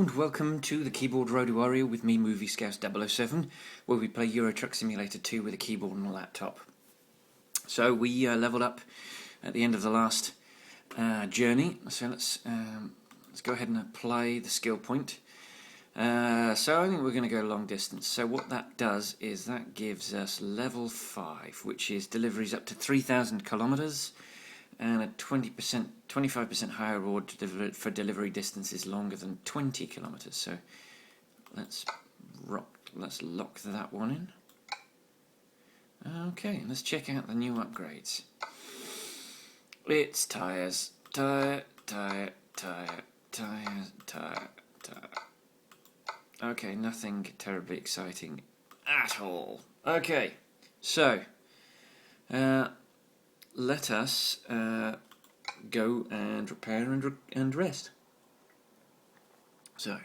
and welcome to the Keyboard Road Warrior with me, Movie Scouse 007, where we play Euro Truck Simulator 2 with a keyboard and a laptop. So we leveled up at the end of the last journey, so let's go ahead and apply the skill point. So I think we're going to go long distance. So what that does is that gives us level 5, which is deliveries up to 3,000 kilometers, and a 25% higher reward for delivery distances longer than 20 kilometers. So let's lock that one in. Okay, let's check out the new upgrades. It's tires, tire. Okay, nothing terribly exciting at all. Okay, so let us go and repair and rest. So,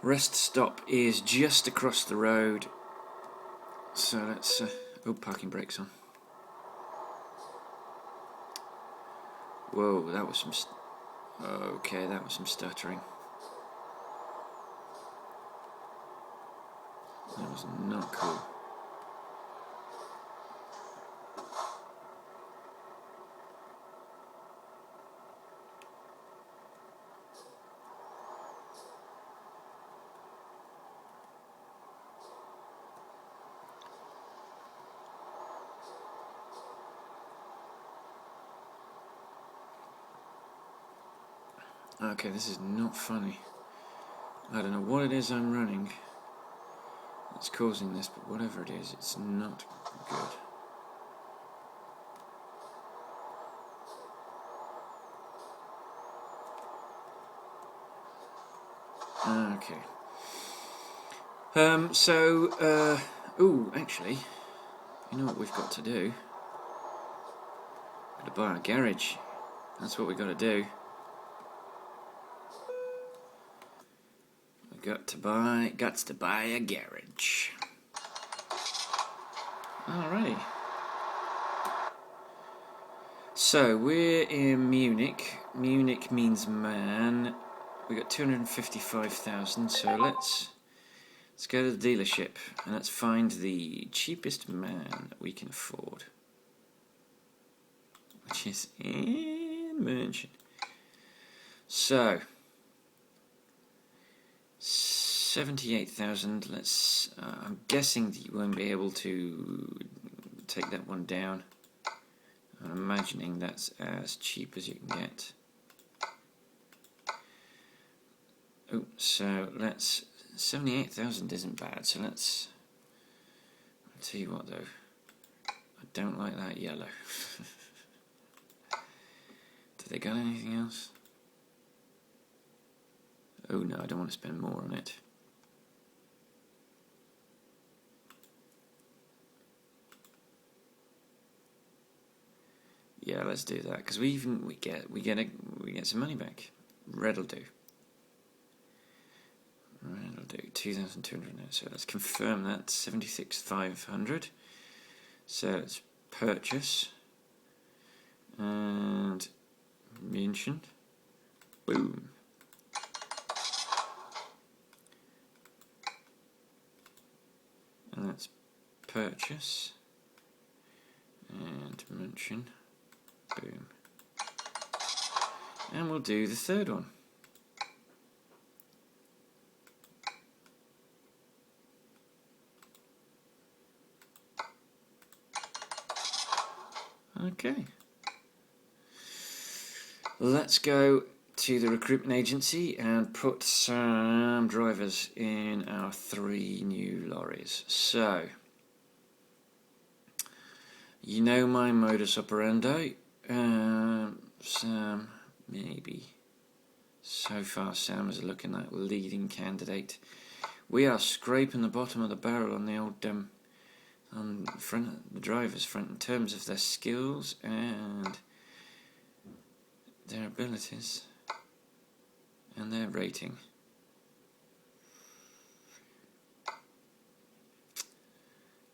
rest stop is just across the road. So let's. Oh, parking brakes on. Whoa, that was some. Okay, that was some stuttering. That was not cool. Okay, this is not funny. I don't know what it is I'm running that's causing this, but whatever it is, it's not good. Okay. Ooh, actually, you know what we've got to do? Got to buy a garage. That's what we've got to do. Got to buy a garage. Alrighty. So we're in Munich. Munich means man. We got 255,000. So let's go to the dealership and let's find the cheapest man that we can afford, which is in Munchen. So 78,000. Let's. I'm guessing that you won't be able to take that one down. I'm imagining that's as cheap as you can get. Oh, so let's. 78,000 isn't bad. So let's. I'll tell you what though. I don't like that yellow. Do they got anything else? Oh no, I don't want to spend more on it. Yeah, let's do that because we get some money back. Red'll do. Red'll do 2,200 now. So let's confirm that 76,500. So let's purchase and Munchen. Boom. And let's purchase and Munchen. Boom. And we'll do the third one. Okay. Let's go to the recruitment agency and put some drivers in our 3 new lorries. So, you know my modus operandi. Sam, maybe. So far, Sam is looking like leading candidate. We are scraping the bottom of the barrel on the old on the driver's front in terms of their skills and their abilities and their rating.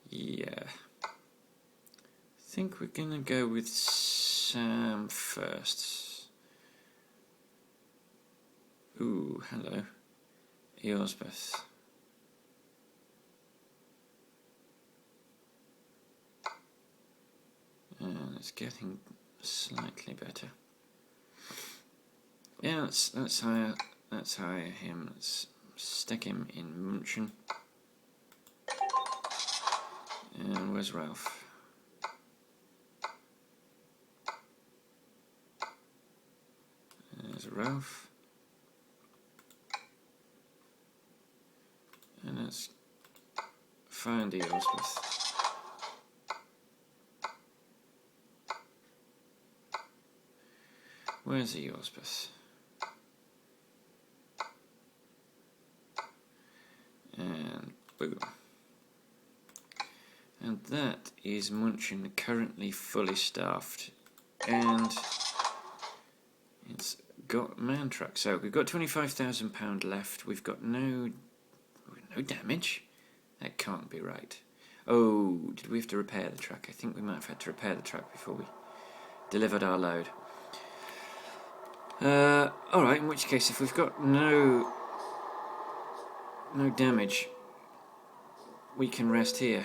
Yeah. I think we're gonna go with Sam first. Ooh, hello. Elspeth. And it's getting slightly better. Yeah, let's hire him. Let's stick him in Munchen. And where's Ralph? There's Ralph. And let's find Elspeth. Where's Elspeth? And boom. And that is Munchen, currently fully staffed. And it's got man truck. So we've got £25,000 left. We've got no damage. That can't be right. Oh, did we have to repair the truck? I think we might have had to repair the truck before we delivered our load. Alright, in which case, if we've got no damage, we can rest here.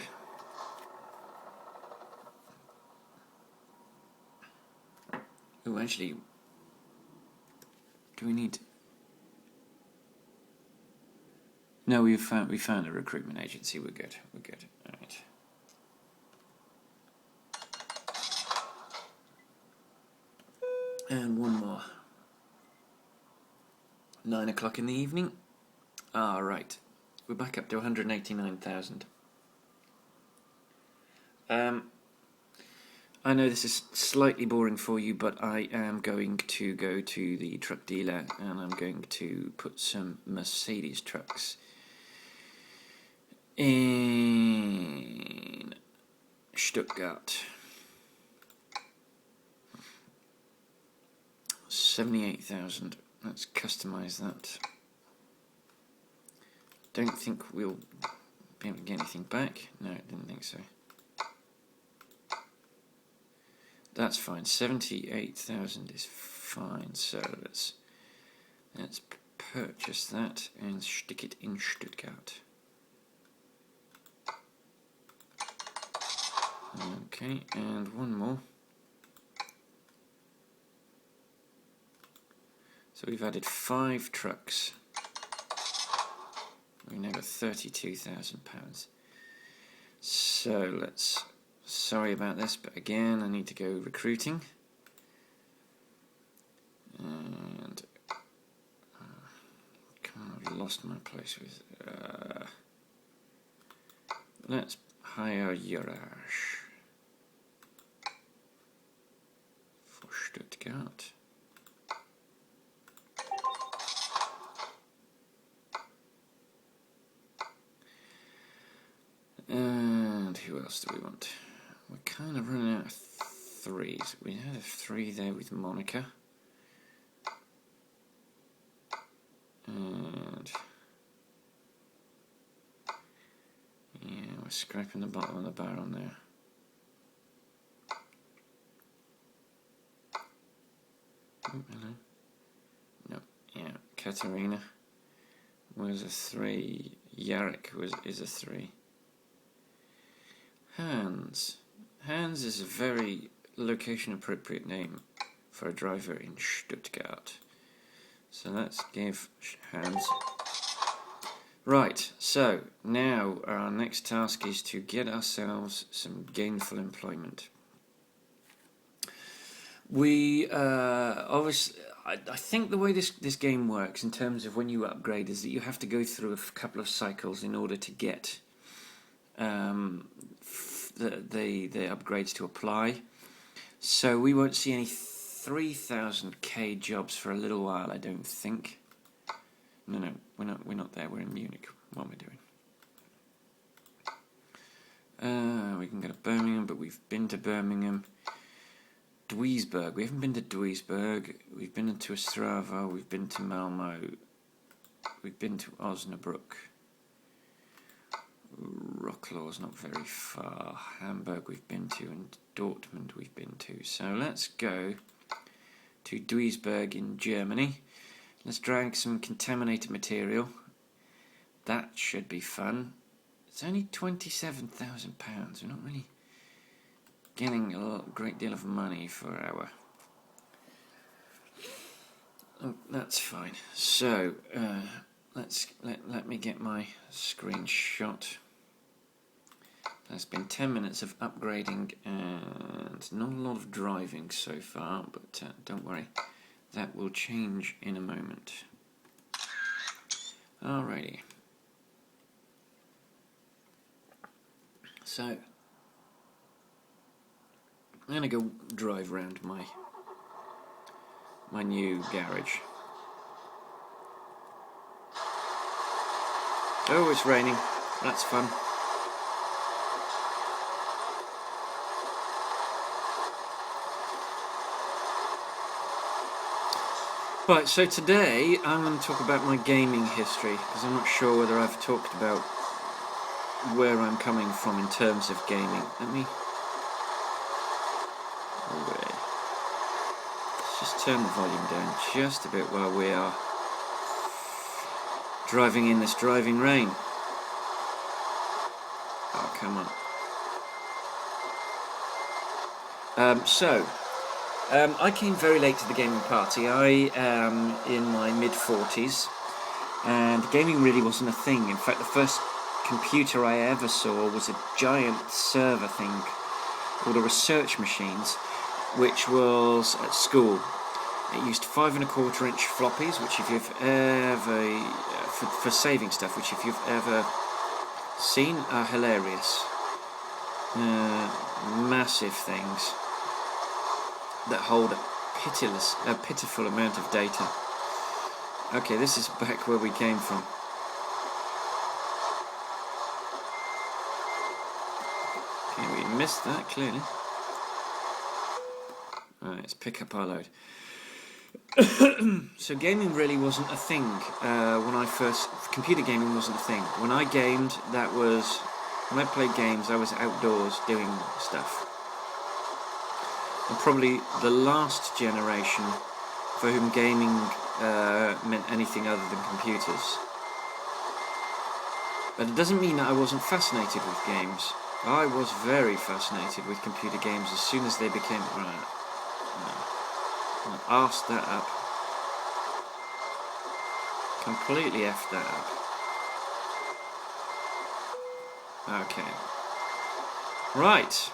Oh, actually, do we need... No, we found a recruitment agency. We're good. Alright. And one more. 9 o'clock in the evening. Ah, right. We're back up to 189,000. I know this is slightly boring for you, but I am going to go to the truck dealer and I'm going to put some Mercedes trucks in Stuttgart. 78,000. Let's customize that. Don't think we'll be able to get anything back. No, I didn't think so. That's fine. 78,000 is fine. So let's purchase that and stick it in Stuttgart. Okay, and one more. So we've added 5 trucks. We've now got £32,000. So let's... Sorry about this, but again, I need to go recruiting. And... I've lost my place with... let's hire Jurash for Stuttgart. And who else do we want? We're kind of running out of 3s. We had a 3 there with Monica. And yeah, we're scraping the bottom of the barrel there. Oh, hello. No, yeah, Katerina was a 3. Yarek is a 3. Hans. Hans is a very location-appropriate name for a driver in Stuttgart. So let's give Hans. Right, so now our next task is to get ourselves some gainful employment. We obviously, I think the way this game works in terms of when you upgrade is that you have to go through a couple of cycles in order to get the upgrades to apply. So we won't see any 3,000k jobs for a little while, I don't think. No, we're not there. We're in Munich. What am I doing? We can go to Birmingham, but we've been to Birmingham. Duisburg. We haven't been to Duisburg. We've been to Ostrava. We've been to Malmo. We've been to Osnabrück. Wroclaw's not very far. Hamburg we've been to, and Dortmund we've been to. So let's go to Duisburg in Germany. Let's drag some contaminated material. That should be fun. It's only £27,000. We're not really getting a great deal of money for our... Oh, that's fine. So, let me get my screenshot. There's been 10 minutes of upgrading and not a lot of driving so far, but don't worry, that will change in a moment. Alrighty. So, I'm going to go drive around my new garage. Oh, it's raining. That's fun. Right, so today I'm going to talk about my gaming history, because I'm not sure whether I've talked about where I'm coming from in terms of gaming. Let me... Let's just turn the volume down just a bit while we are driving in this driving rain. Oh, come on. I came very late to the gaming party. I am in my mid-40s, and gaming really wasn't a thing. In fact, the first computer I ever saw was a giant server thing called a research machines, which was at school. It used 5 1/4 inch floppies, which if you've ever for saving stuff, which if you've ever seen, are hilarious. Massive things that hold a pitiful amount of data. Okay, this is back where we came from. Okay, we missed that clearly. Alright, let's pick up our load. So gaming really wasn't a thing when I first... Computer gaming wasn't a thing. When I gamed, when I played games, I was outdoors doing stuff. I'm probably the last generation for whom gaming meant anything other than computers. But it doesn't mean that I wasn't fascinated with games. I was very fascinated with computer games as soon as they became... Right. I arsed that up. Completely effed that up. Okay. Right.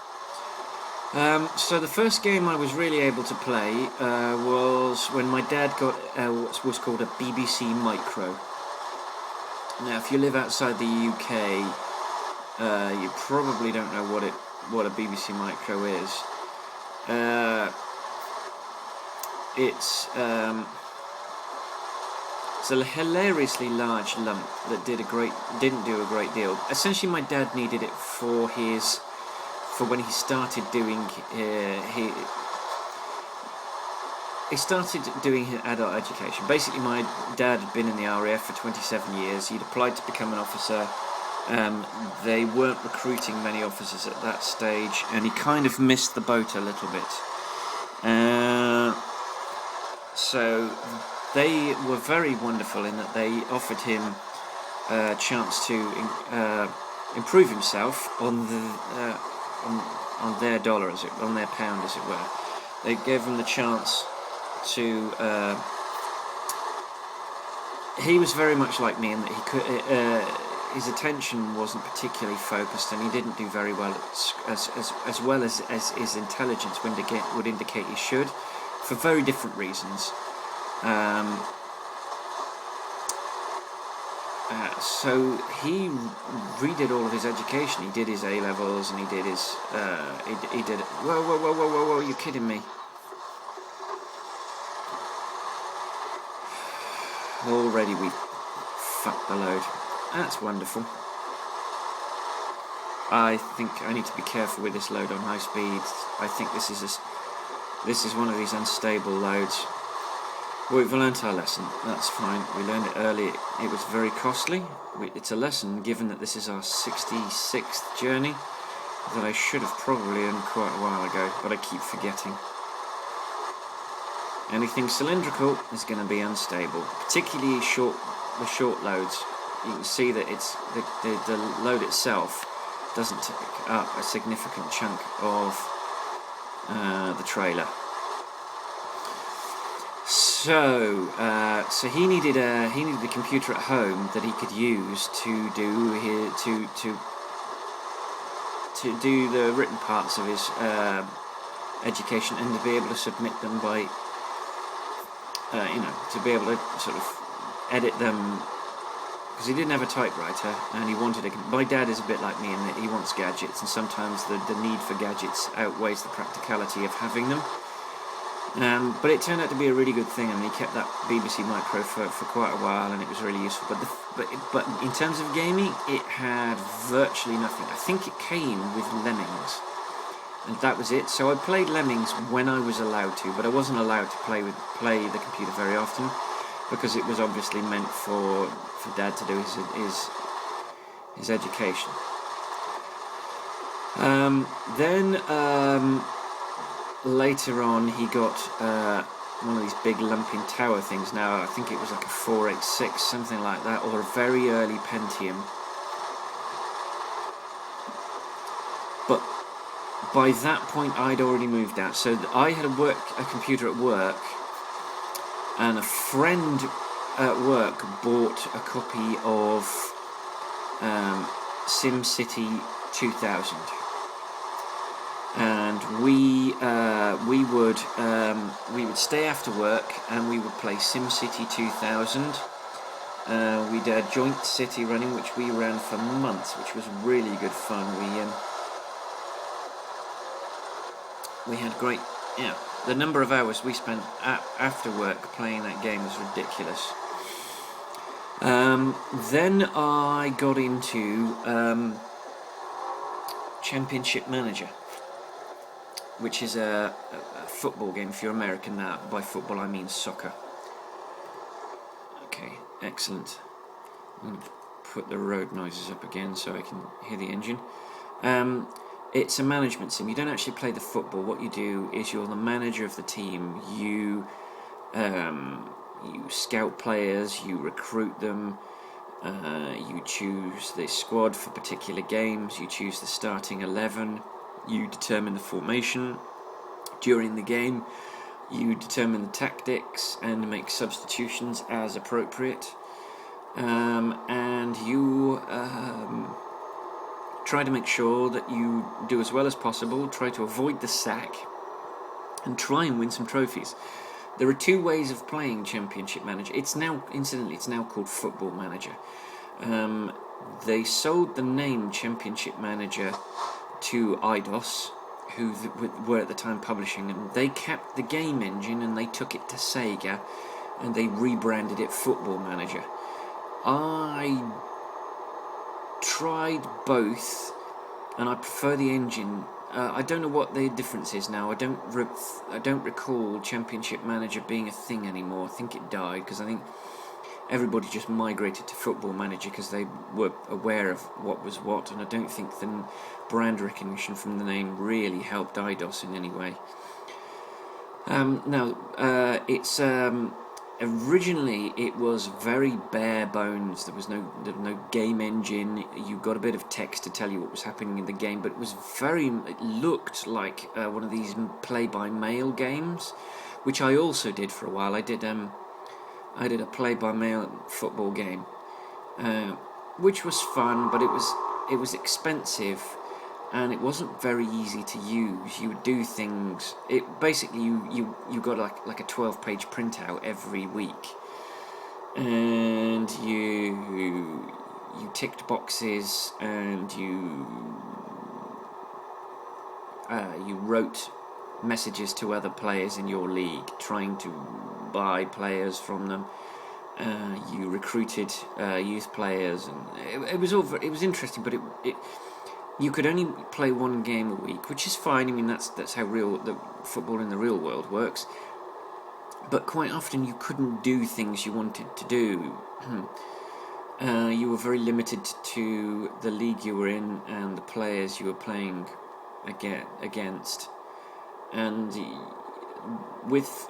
So the first game I was really able to play was when my dad got what was called a BBC Micro. Now, if you live outside the UK, you probably don't know what a BBC Micro is. It's a hilariously large lump that didn't do a great deal. Essentially, my dad needed it for when he started doing his adult education. Basically, my dad had been in the RAF for 27 years. He'd applied to become an officer. They weren't recruiting many officers at that stage, and he kind of missed the boat a little bit. So they were very wonderful in that they offered him a chance to improve himself on their dollar, on their pound, as it were. They gave him the chance to. He was very much like me in that he could. His attention wasn't particularly focused, and he didn't do very well as well as his intelligence would indicate he should, for very different reasons. So he redid all of his education. He did his A-levels, and he did his... he did... Whoa, you're kidding me. Already we fucked the load. That's wonderful. I think I need to be careful with this load on high speed. I think this is one of these unstable loads. We've learnt our lesson. That's fine. We learned it early. It was very costly. It's a lesson, given that this is our 66th journey, that I should have probably learned quite a while ago, but I keep forgetting. Anything cylindrical is going to be unstable, particularly the short loads. You can see that it's the load itself doesn't take up a significant chunk of the trailer. So he needed a computer at home that he could use to do do the written parts of his education, and to be able to submit them by to be able to sort of edit them, because he didn't have a typewriter and he wanted my dad is a bit like me in that he wants gadgets, and sometimes the need for gadgets outweighs the practicality of having them. But it turned out to be a really good thing. I mean, he kept that BBC Micro for quite a while, and it was really useful. But in terms of gaming, it had virtually nothing. I think it came with Lemmings, and that was it. So I played Lemmings when I was allowed to, but I wasn't allowed to play the computer very often, because it was obviously meant for Dad to do his education. Later on, he got one of these big lumping tower things. Now, I think it was like a 486, something like that, or a very early Pentium. But by that point, I'd already moved out. So I had a computer at work, and a friend at work bought a copy of SimCity 2000. And we would stay after work and we would play SimCity 2000. We did a joint city running, which we ran for months, which was really good fun. We had great, the number of hours we spent after work playing that game was ridiculous. Then I got into Championship Manager, which is a football game. If you're American, now by football I mean soccer. Okay, excellent. I'm going to put the road noises up again so I can hear the engine. It's a management sim. You don't actually play the football. What you do is you're the manager of the team. You scout players, you recruit them, you choose the squad for particular games, you choose the starting 11, you determine the formation during the game, you determine the tactics and make substitutions as appropriate, and you try to make sure that you do as well as possible, try to avoid the sack, and try and win some trophies. There are two ways of playing Championship Manager. It's now called Football Manager. They sold the name Championship Manager to Eidos, who were at the time publishing, and they kept the game engine and they took it to Sega and they rebranded it Football Manager. I tried both and I prefer the engine. I don't know what the difference is now. I don't recall Championship Manager being a thing anymore. I think it died because I think everybody just migrated to Football Manager because they were aware of what was what, and I don't think the brand recognition from the name really helped Eidos in any way. It's originally it was very bare bones. There was no game engine. You got a bit of text to tell you what was happening in the game, but it looked like one of these play-by-mail games, which I also did for a while. I did a play-by-mail football game, which was fun, but it was expensive. And it wasn't very easy to use. You would do things. It basically you got like a 12-page printout every week, and you ticked boxes, and you wrote messages to other players in your league, trying to buy players from them. You recruited youth players, and it was interesting, but it you could only play one game a week, which is fine. I mean, that's how the football in the real world works. But quite often you couldn't do things you wanted to do. You were very limited to the league you were in and the players you were playing against. And with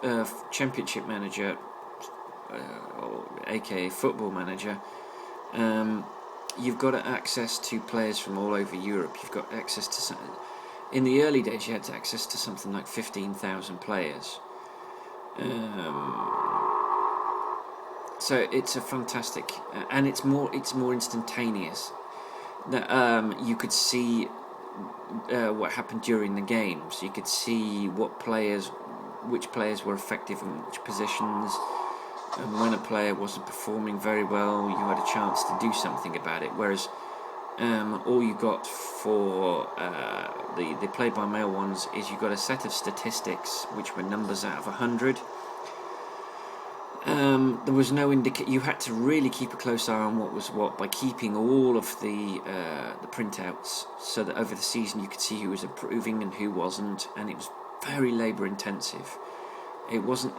Championship Manager, or aka Football Manager, you've got access to players from all over Europe. You've got access to in the early days you had access to something like 15,000 players. So it's a fantastic, and it's more instantaneous. You could see what happened during the games. You could see which players were effective in which positions, and when a player wasn't performing very well, you had a chance to do something about it. Whereas all you got for the play-by-mail ones is you got a set of statistics which were numbers out of 100. There was no you had to really keep a close eye on what was what by keeping all of the printouts, so that over the season you could see who was improving and who wasn't, and it was very labour intensive. It wasn't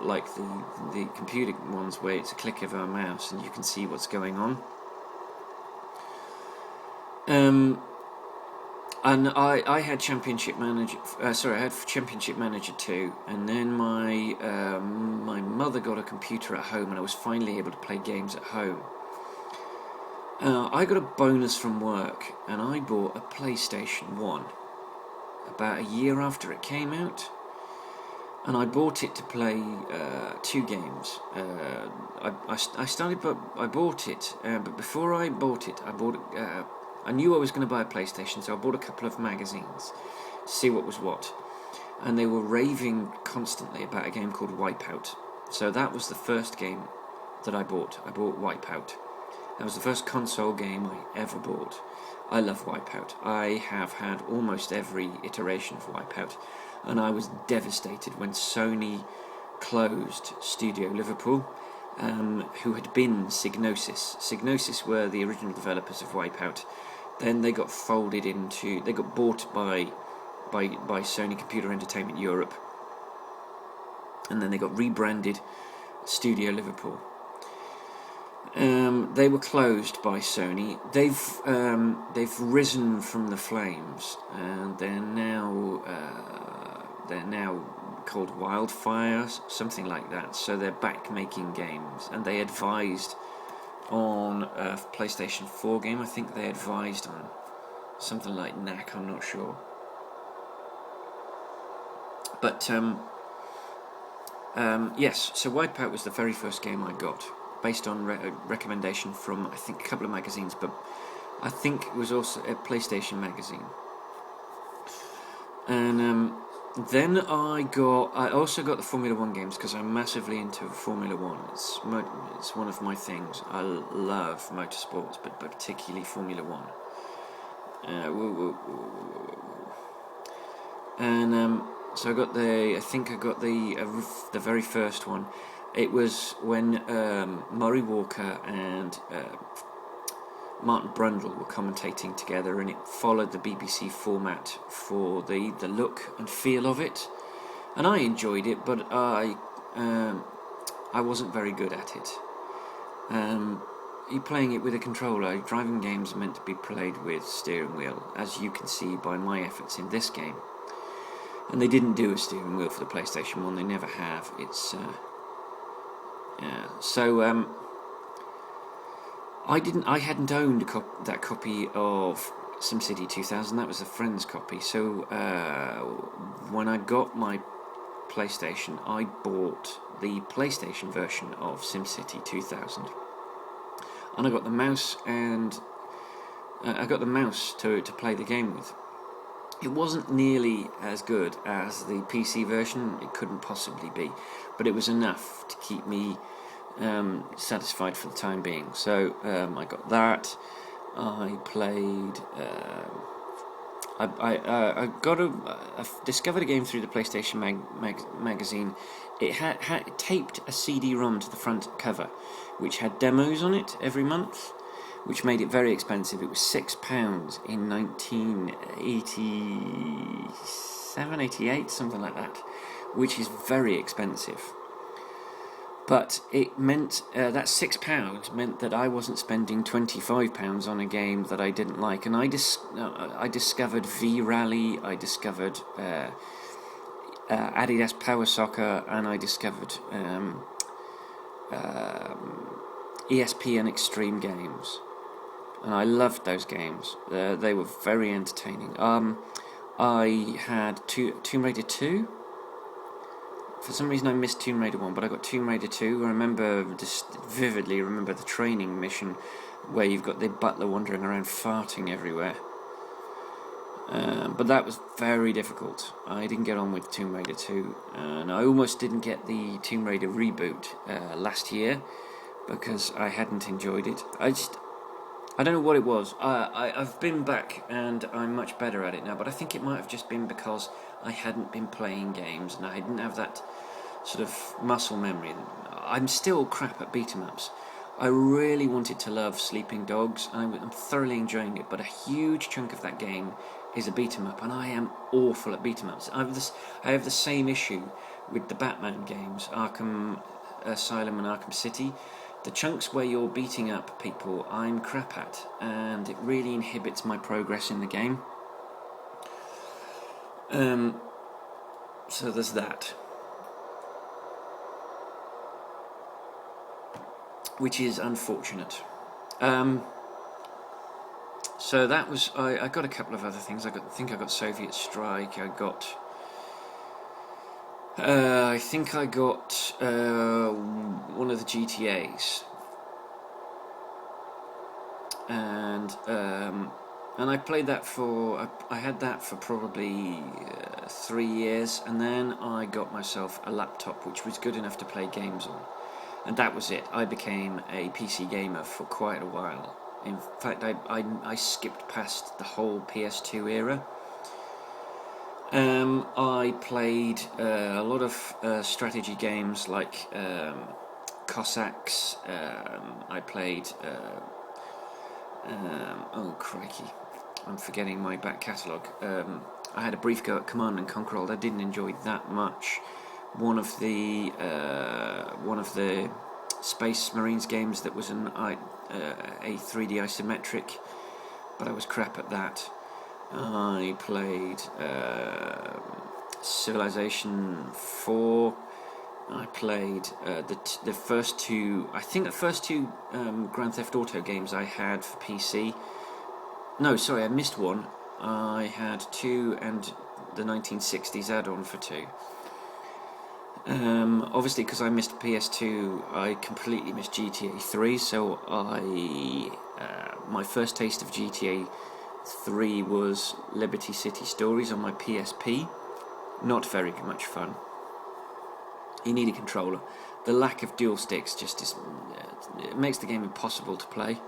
like the computer ones where it's a click of a mouse and you can see what's going on. And I had Championship Manager. I had Championship Manager 2, and then my mother got a computer at home, and I was finally able to play games at home. I got a bonus from work, and I bought a PlayStation 1 about a year after it came out, and I bought it to play 2 games. I bought it, but before I bought it, I knew I was going to buy a PlayStation, so I bought a couple of magazines to see what was what. And they were raving constantly about a game called Wipeout. So that was the first game that I bought. I bought Wipeout. That was the first console game I ever bought. I love Wipeout. I have had almost every iteration of Wipeout. And I was devastated when Sony closed Studio Liverpool, who had been Psygnosis. Psygnosis were the original developers of Wipeout. Then they got bought by Sony Computer Entertainment Europe, and then they got rebranded Studio Liverpool. They were closed by Sony. They've risen from the flames, and they're now called Wildfire, something like that. So they're back making games, and they advised on a PlayStation 4 game. I think they advised on something like Knack, I'm not sure. But yes, so Wipeout was the very first game I got, based on recommendation from, I think, a couple of magazines, but I think it was also a PlayStation magazine. And then I also got the Formula 1 games, because I'm massively into Formula 1. It's one of my things. I love motorsports, but particularly Formula 1. And so I got the very first one. It was when Murray Walker and Martin Brundle were commentating together, and it followed the BBC format for the look and feel of it, and I enjoyed it, but I wasn't very good at it. You're playing it with a controller. Driving games are meant to be played with steering wheel, as you can see by my efforts in this game. And they didn't do a steering wheel for the PlayStation 1. They never have. It's so I hadn't owned that copy of SimCity 2000. That was a friend's copy. So when I got my PlayStation, I bought the PlayStation version of SimCity 2000, and I got the mouse to play the game with. It wasn't nearly as good as the PC version. It couldn't possibly be, but it was enough to keep me satisfied for the time being. So I got that. I played. I discovered a game through the PlayStation magazine. It had taped a CD-ROM to the front cover, which had demos on it every month, which made it very expensive. It was £6 in 1987, 88, something like that, which is very expensive. But it meant that £6 meant that I wasn't spending £25 on a game that I didn't like. And I discovered V-Rally. I discovered Adidas Power Soccer, and I discovered ESPN Extreme Games, and I loved those games. They were very entertaining. I had Tomb Raider 2. For some reason I missed Tomb Raider 1, but I got Tomb Raider 2. I remember, vividly remember the training mission where you've got the butler wandering around farting everywhere. But that was very difficult. I didn't get on with Tomb Raider 2, and I almost didn't get the Tomb Raider reboot last year because I hadn't enjoyed it. I don't know what it was. I've been back and I'm much better at it now, but I think it might have just been because I hadn't been playing games and I didn't have that sort of muscle memory. I'm still crap at beat-em-ups. I really wanted to love Sleeping Dogs, and I'm thoroughly enjoying it, but a huge chunk of that game is a beat-em-up, and I am awful at beat-em-ups. I have the same issue with the Batman games, Arkham Asylum and Arkham City. The chunks where you're beating up people, I'm crap at, and it really inhibits my progress in the game. So there's that. Which is unfortunate. So that was, I got a couple of other things. I think I got Soviet Strike. I got one of the GTAs, and I played that for. I had that for probably 3 years, and then I got myself a laptop which was good enough to play games on, and that was it. I became a PC gamer for quite a while. In fact, I skipped past the whole PS2 era. I played a lot of strategy games like Cossacks. I played oh crikey, I'm forgetting my back catalogue. I had a brief go at Command and Conquer. I didn't enjoy that much. One of the Space Marines games that was a 3D isometric, but I was crap at that. I played Civilization 4. I played the first two. I think the first two Grand Theft Auto games I had for PC. No, sorry, I missed one. I had 2 and the 1960s add-on for 2. Obviously, because I missed PS2, I completely missed GTA 3. So my first taste of GTA 3 was Liberty City Stories on my PSP. Not very much fun. You need a controller. The lack of dual sticks just is it makes the game impossible to play.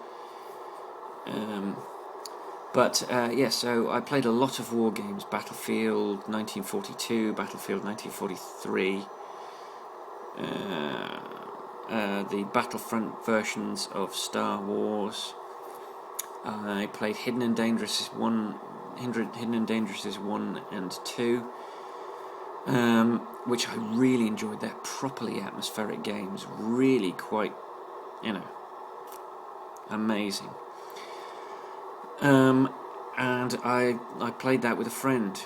So I played a lot of war games: Battlefield 1942, Battlefield 1943, the Battlefront versions of Star Wars. I played Hidden and Dangerous 1 and 2, which I really enjoyed. They're properly atmospheric games, really quite, amazing. And I played that with a friend,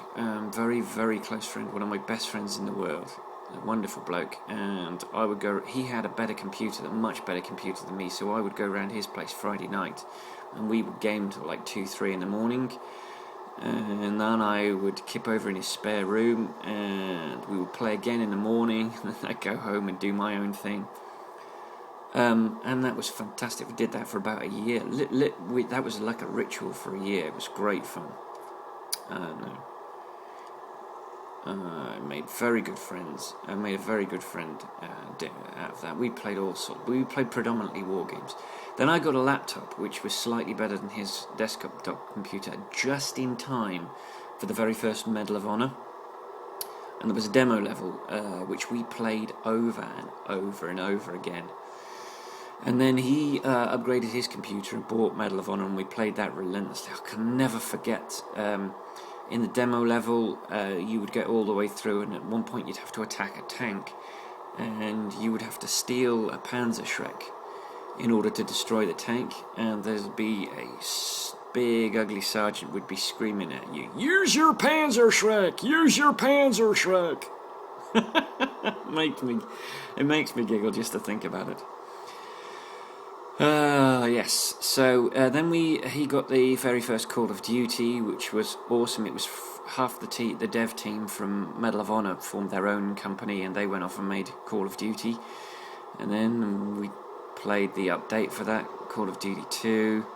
very, very close friend, one of my best friends in the world, a wonderful bloke. And I would go. He had a much better computer than me, so I would go around his place Friday night, and we would game till like 2-3 in the morning. And then I would kip over in his spare room, and we would play again in the morning. And then I'd go home and do my own thing. And that was fantastic. We did that for about a year. That was like a ritual for a year. It was great fun. I made very good friends. I made a very good friend out of that. We played all sorts. We played predominantly war games. Then I got a laptop, which was slightly better than his desktop computer, just in time for the very first Medal of Honor. And there was a demo level, which we played over and over and over again. And then he upgraded his computer and bought Medal of Honor, and we played that relentlessly. I can never forget. In the demo level, you would get all the way through, and at one point you'd have to attack a tank, and you would have to steal a Panzerschreck in order to destroy the tank, and there'd be a big ugly sergeant would be screaming at you, "Use your Panzerschreck! Use your Panzerschreck!" It makes me giggle just to think about it. Yes. So then he got the very first Call of Duty, which was awesome. It was half the dev team from Medal of Honor formed their own company, and they went off and made Call of Duty. And then we played the update for that, Call of Duty 2.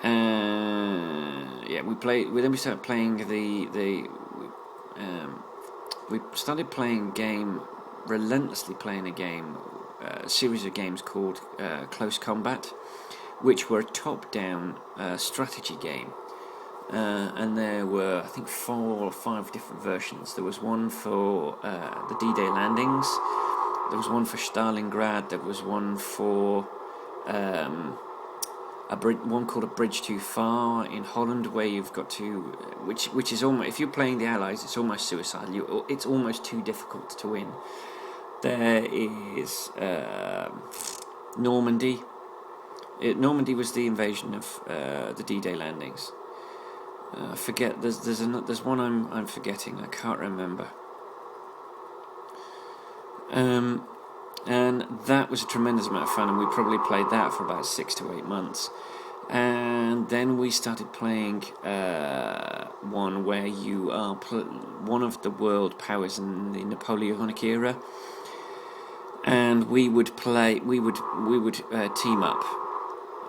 Yeah, we played. Then we started playing we started playing relentlessly playing a series of games called Close Combat, which were a top-down strategy game. And there were, I think, 4 or 5 different versions. There was one for the D-Day landings. There was one for Stalingrad. There was one for one called A Bridge Too Far in Holland, where you've got to, which is almost, if you're playing the Allies, it's almost suicidal. It's almost too difficult to win. There is Normandy. Normandy was the invasion of the D-Day landings. I forget. There's one I'm forgetting. I can't remember. And that was a tremendous amount of fun, and we probably played that for about 6 to 8 months. And then we started playing one where you are one of the world powers in the Napoleonic era, and we would team up,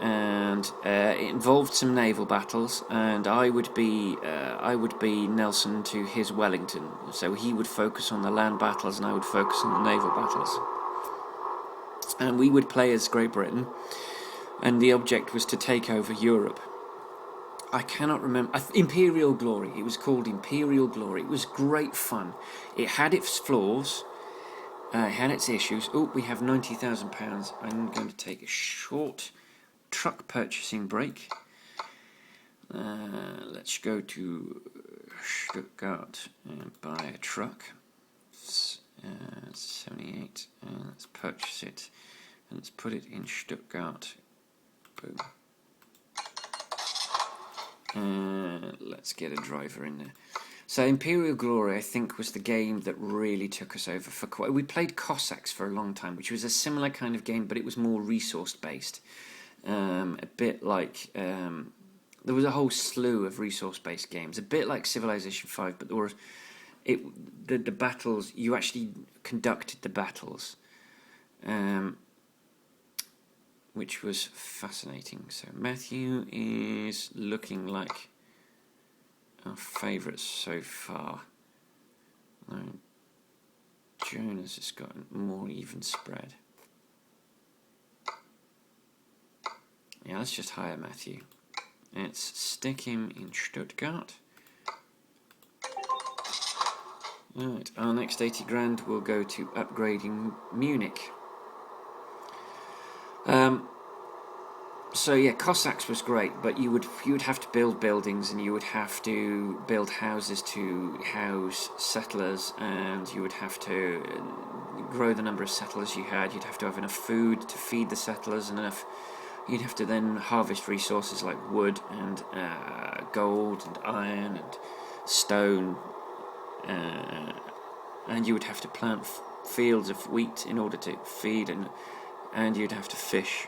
and it involved some naval battles, and I would be Nelson to his Wellington, so he would focus on the land battles and I would focus on the naval battles. And we would play as Great Britain, and the object was to take over Europe. I cannot remember. Imperial Glory. It was called Imperial Glory. It was great fun. It had its flaws. It had its issues. Oh, we have £90,000. I'm going to take a short truck purchasing break. Let's go to Stuttgart and buy a truck. 78. Let's purchase it. And let's put it in Stuttgart. Boom. Let's get a driver in there. So Imperial Glory, I think, was the game that really took us over for quite. We played Cossacks for a long time, which was a similar kind of game, but it was more resource based. A bit like there was a whole slew of resource based games, a bit like Civilization 5, but there were the battles. You actually conducted the battles. Which was fascinating. So Matthew is looking like our favourite so far. Jonas has got a more even spread. Yeah, let's just hire Matthew. Let's stick him in Stuttgart. Right, our next 80 grand will go to upgrading Munich. So yeah, Cossacks was great, but you would have to build buildings, and you would have to build houses to house settlers, and you would have to grow the number of settlers you had. You'd have to have enough food to feed the settlers, and enough. You'd have to then harvest resources like wood and gold and iron and stone, and you would have to plant fields of wheat in order to feed, and you'd have to fish.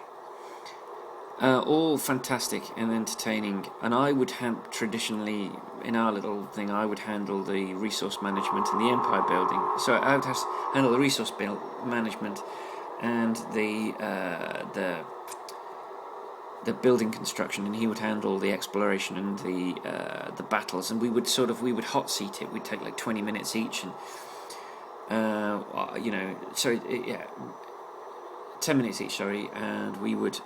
All fantastic and entertaining, and I would have traditionally, in our little thing, I would handle the resource management and the empire building. So I would have to handle the resource management and the building construction, and he would handle the exploration and the battles, and we would hot seat it. We'd take like 20 minutes each, and 10 minutes each, sorry, and we would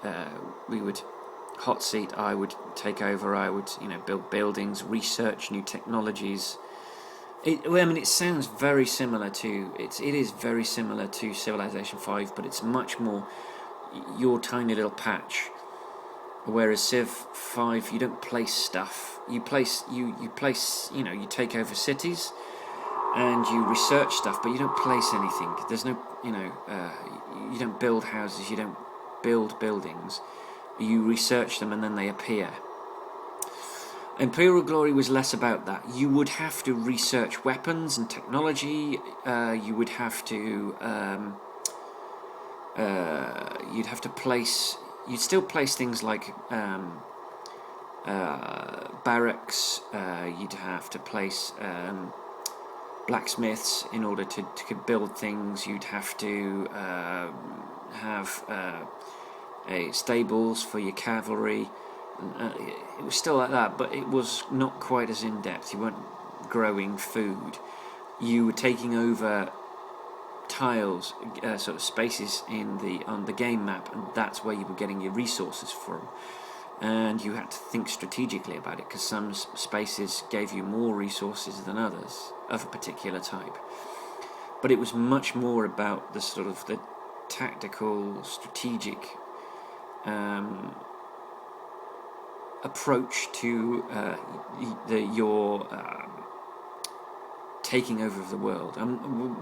hot seat. I would take over. I would build buildings, research new technologies. It sounds very similar to it is very similar to Civilization 5, but it's much more your tiny little patch. Whereas Civ 5, you don't place stuff. You take over cities and you research stuff, but you don't place anything. There's no, you don't build houses, you don't build buildings. You research them and then they appear. Imperial Glory was less about that. You would have to research weapons and technology. You would have to you'd have to place. You'd still place things like barracks. You'd have to place blacksmiths in order to build things. You'd have to have stables for your cavalry. It was still like that, but it was not quite as in-depth. You weren't growing food. You were taking over tiles, sort of spaces on the game map, and that's where you were getting your resources from. And you had to think strategically about it, because some spaces gave you more resources than others of a particular type. But it was much more about the sort of the tactical, strategic approach to your taking over of the world.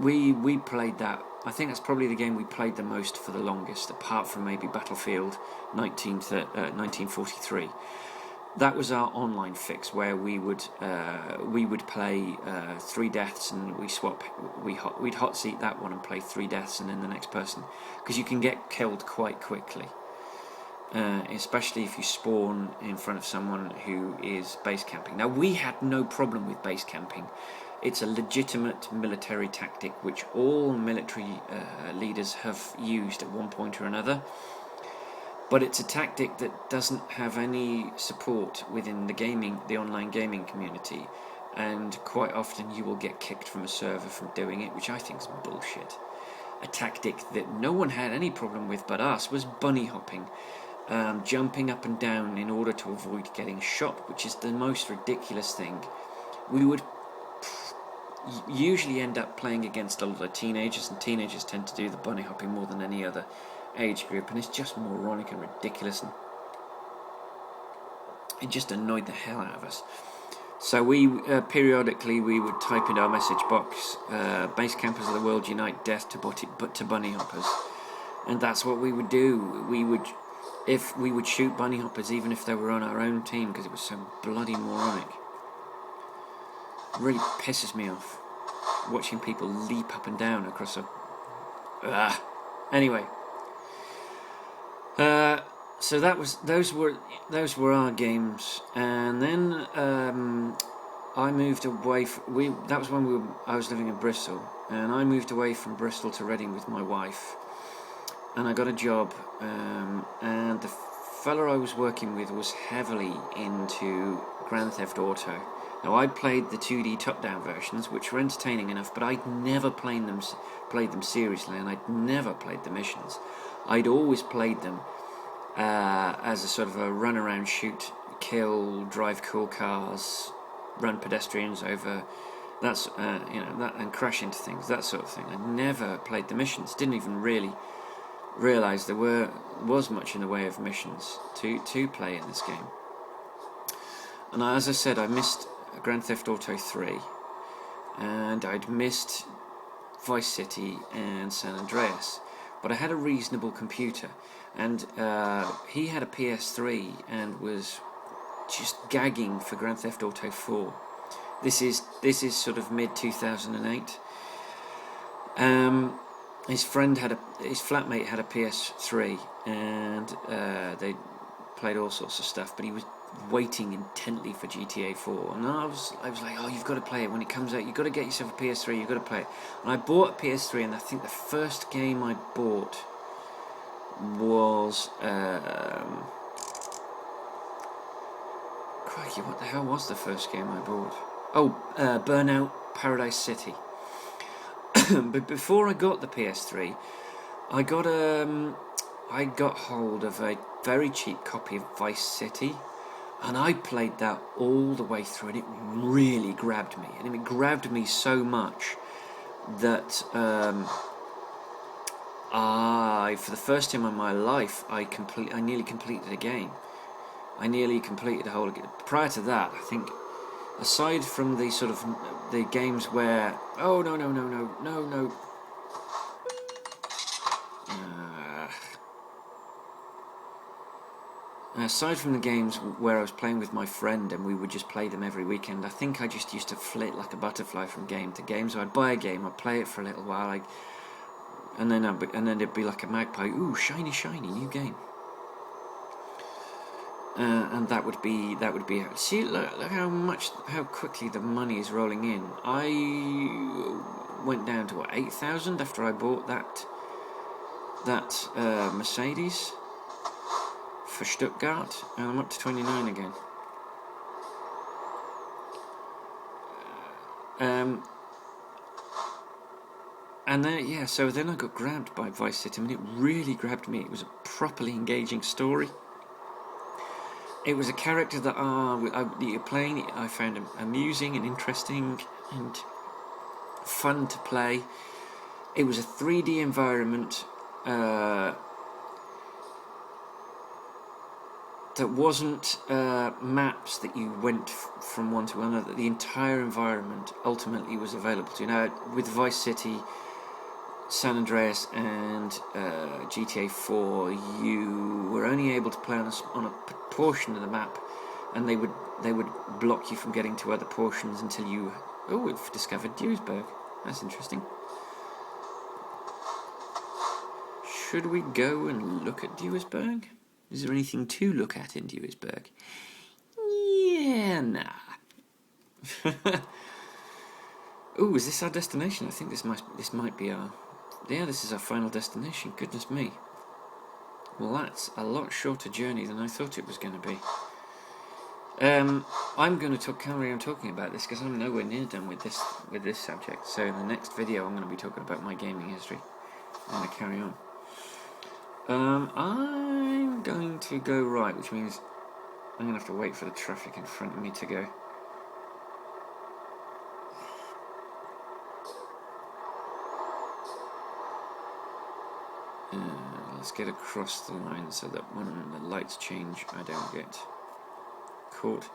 We played that. I think that's probably the game we played the most for the longest, apart from maybe Battlefield 1943. That was our online fix, where we would play 3 deaths, and we'd hot seat that one and play 3 deaths, and then the next person, because you can get killed quite quickly. Especially if you spawn in front of someone who is base camping. Now, we had no problem with base camping. It's a legitimate military tactic which all military leaders have used at one point or another. But it's a tactic that doesn't have any support within the online gaming community, and quite often you will get kicked from a server from doing it, which I think is bullshit. A tactic that no one had any problem with but us was bunny hopping. Jumping up and down in order to avoid getting shot, which is the most ridiculous thing. We would usually end up playing against a lot of teenagers, and teenagers tend to do the bunny hopping more than any other age group, and it's just moronic and ridiculous, and it just annoyed the hell out of us. So we periodically we would type in our message box, base campers of the world unite, death to bunny hoppers, and that's what we would do. We would shoot bunny hoppers even if they were on our own team, because it was so bloody moronic. It really pisses me off watching people leap up and down across a... Anyway, so those were our games, and then I moved away. That was when I was living in Bristol, and I moved away from Bristol to Reading with my wife. And I got a job, and the fella I was working with was heavily into Grand Theft Auto. Now, I'd played the 2D top-down versions, which were entertaining enough, but I'd never played them seriously, and I'd never played the missions. I'd always played them as a sort of a run-around, shoot, kill, drive cool cars, run pedestrians over, that's and crash into things, that sort of thing. I never played the missions. Didn't even really realised there was much in the way of missions to play in this game. And as I said, I missed Grand Theft Auto 3, and I'd missed Vice City and San Andreas, but I had a reasonable computer, and he had a PS3 and was just gagging for Grand Theft Auto 4. This is sort of mid 2008. His flatmate had a PS3, and they played all sorts of stuff, but he was waiting intently for GTA 4, and I was like, oh, you've got to play it when it comes out, you've got to get yourself a PS3, you've got to play it. And I bought a PS3, and I think the first game I bought was crikey, what the hell was the first game I bought? Burnout Paradise City. But before I got the PS3, I got hold of a very cheap copy of Vice City, and I played that all the way through, and it really grabbed me. And it grabbed me so much that for the first time in my life, I nearly completed a game. I nearly completed a whole game. Prior to that, I think, aside from the sort of the games where Aside from the games where I was playing with my friend and we would just play them every weekend, I think I just used to flit like a butterfly from game to game. So I'd buy a game, I'd play it for a little while, and then it'd be like a magpie. Ooh, shiny, shiny, new game. And that would be it. See, look how quickly the money is rolling in. I went down to 8,000 after I bought that Mercedes for Stuttgart, and I'm up to 29 again. And then so then I got grabbed by Vice City. I mean, it really grabbed me. It was a properly engaging story. It was a character that you're playing. I found amusing and interesting and fun to play. It was a 3D environment that wasn't maps that you went from one to another. The entire environment ultimately was available to you. Now, with Vice City, San Andreas and GTA 4, you were only able to play on a portion of the map, and they would block you from getting to other portions until you... Oh, we've discovered Duisburg. That's interesting. Should we go and look at Duisburg? Is there anything to look at in Duisburg? Yeah, nah. Oh, is this our destination? I think this might be our... Yeah, this is our final destination. Goodness me. Well, that's a lot shorter journey than I thought it was going to be. I'm going to carry on talking about this because I'm nowhere near done with this subject. So in the next video, I'm going to be talking about my gaming history. I'm going to carry on. I'm going to go right, which means I'm going to have to wait for the traffic in front of me to go. Let's get across the line so that when the lights change, I don't get caught.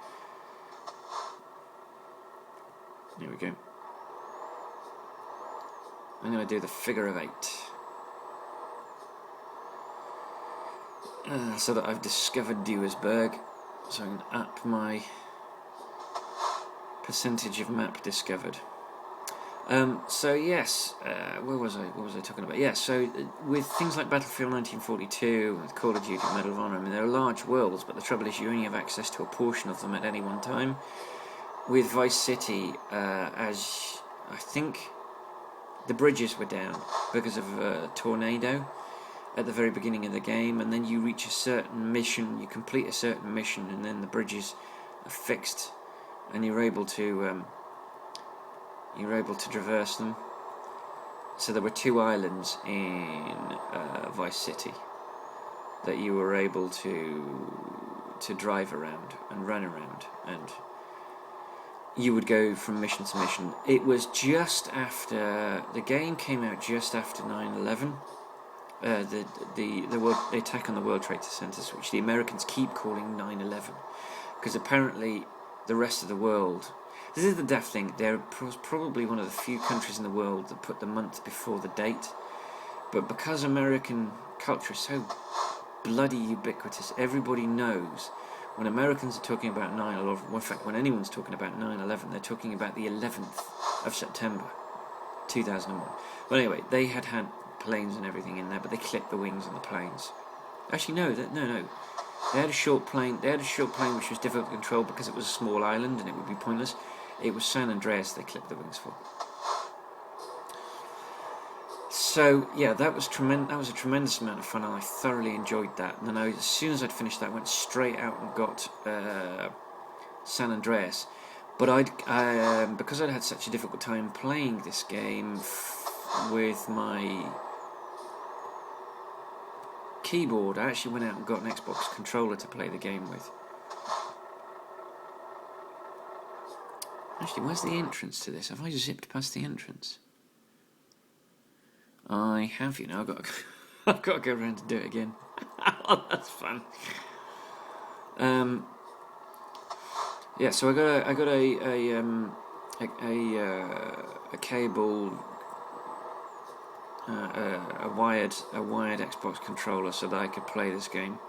There we go. I'm going to do the figure of 8. So that I've discovered Duisburg, so I can up my percentage of map discovered. So yes, where was I? What was I talking about? Yeah, so with things like Battlefield 1942, with Call of Duty, Medal of Honor, I mean, they're large worlds, but the trouble is you only have access to a portion of them at any one time. With Vice City, as I think the bridges were down because of a tornado at the very beginning of the game, and then you reach a certain mission, you complete a certain mission, and then the bridges are fixed, and you're able to traverse them. So there were 2 islands in Vice City that you were able to drive around and run around, and you would go from mission to mission. It was just after the game came out, just after 9/11. The attack on the World Trade Centers, which the Americans keep calling 9/11, because apparently the rest of the world... This is the daft thing, they're probably one of the few countries in the world that put the month before the date, but because American culture is so bloody ubiquitous, everybody knows when Americans are talking about 9/11, or in fact when anyone's talking about 9/11, they're talking about the 11th of September 2001. Well, anyway, they had planes and everything in there, but they clipped the wings on the planes. Actually, no. They had a short plane. Which was difficult to control because it was a small island and it would be pointless. It was San Andreas they clipped the wings for. So yeah, that was tremendous. That was a tremendous amount of fun, and I thoroughly enjoyed that. And then as soon as I'd finished that, I went straight out and got San Andreas. But because I'd had such a difficult time playing this game with my keyboard, I actually went out and got an Xbox controller to play the game with. Actually, where's the entrance to this? Have I zipped past the entrance? I have, I've got to go around to do it again. Oh, that's fun. Yeah, so I got a cable, a wired Xbox controller so that I could play this game.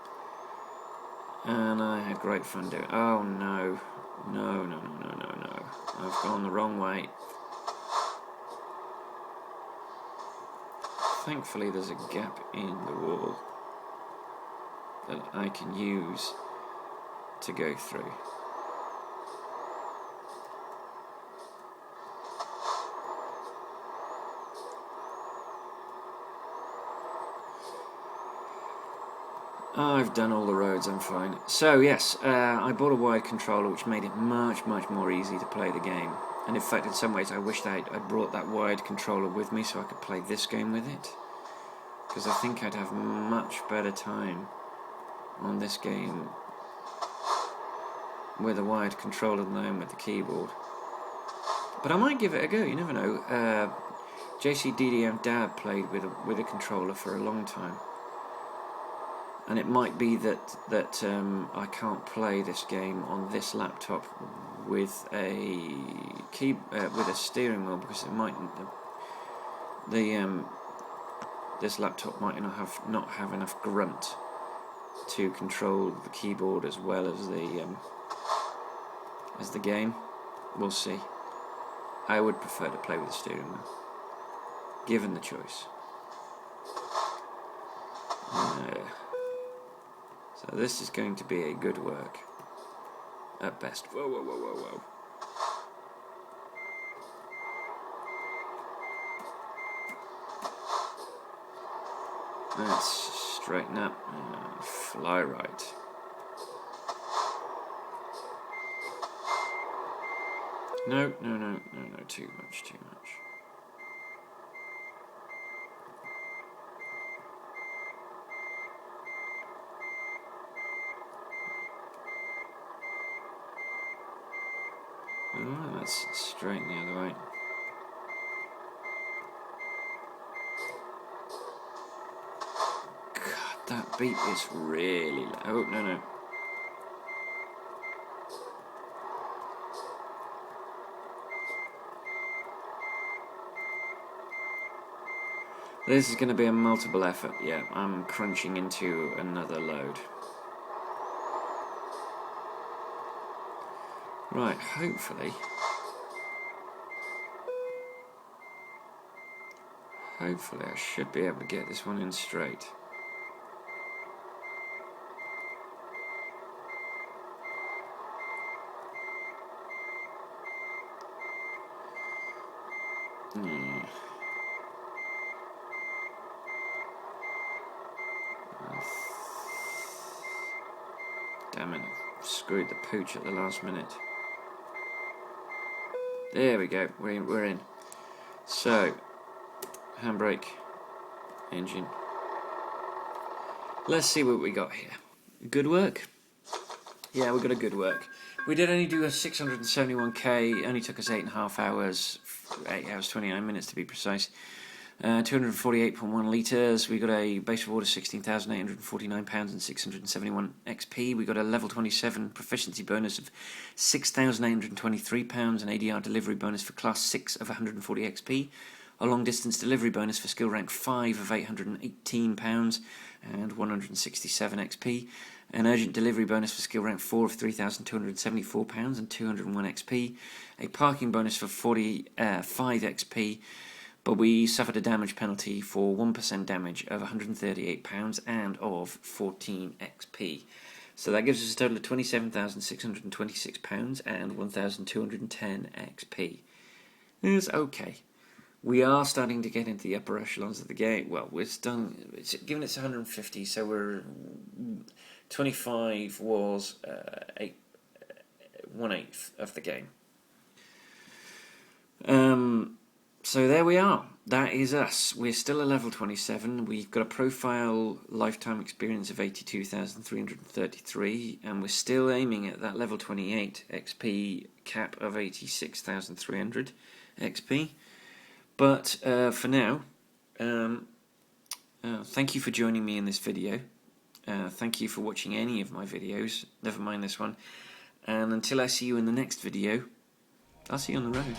And I had great fun doing it. Oh no. No, no, no, no, no, no. I've gone the wrong way. Thankfully there's a gap in the wall that I can use to go through. I've done all the roads, I'm fine. So yes, I bought a wired controller which made it much more easy to play the game. And in fact, in some ways I wished I'd brought that wired controller with me so I could play this game with it. Because I think I'd have much better time on this game with a wired controller than I am with the keyboard. But I might give it a go, you never know. JCDDM Dad played with a controller for a long time. And it might be that I can't play this game on this laptop with a steering wheel, because it might this laptop might not have enough grunt to control the keyboard as well as the game. We'll see. I would prefer to play with the steering wheel, given the choice. So this is going to be a good work, at best. Whoa, whoa, whoa, whoa, whoa. Let's straighten up and fly right. No, no, no, no, no, too much, too much. Oh, let's straighten the other way. God, that beat is really low. Oh, no, no. This is going to be a multiple effort. Yeah, I'm crunching into another load. Right, hopefully I should be able to get this one in straight. Damn it, I screwed the pooch at the last minute. There we go, we're in. So, handbrake, engine. Let's see what we got here. Good work? Yeah, we got a good work. We did only do a 671k, only took us 8.5 hours, 8 hours 29 minutes to be precise. 248.1 litres. We got a base reward of £16,849 and 671 XP. We got a level 27 proficiency bonus of £6,823, an ADR delivery bonus for class 6 of 140 XP, a long distance delivery bonus for skill rank 5 of £818 and 167 XP, an urgent delivery bonus for skill rank 4 of £3,274 and 201 XP, a parking bonus for 45 XP, but we suffered a damage penalty for 1% damage of £138 and of 14 XP. So that gives us a total of £27,626 and 1,210 XP. It's okay. We are starting to get into the upper echelons of the game. Well, it's given it's 150, so we're 25 was 1/8 of the game. So there we are. That is us. We're still a level 27. We've got a profile lifetime experience of 82,333, and we're still aiming at that level 28 XP cap of 86,300 XP. But for now, thank you for joining me in this video. Thank you for watching any of my videos, never mind this one. And until I see you in the next video, I'll see you on the road.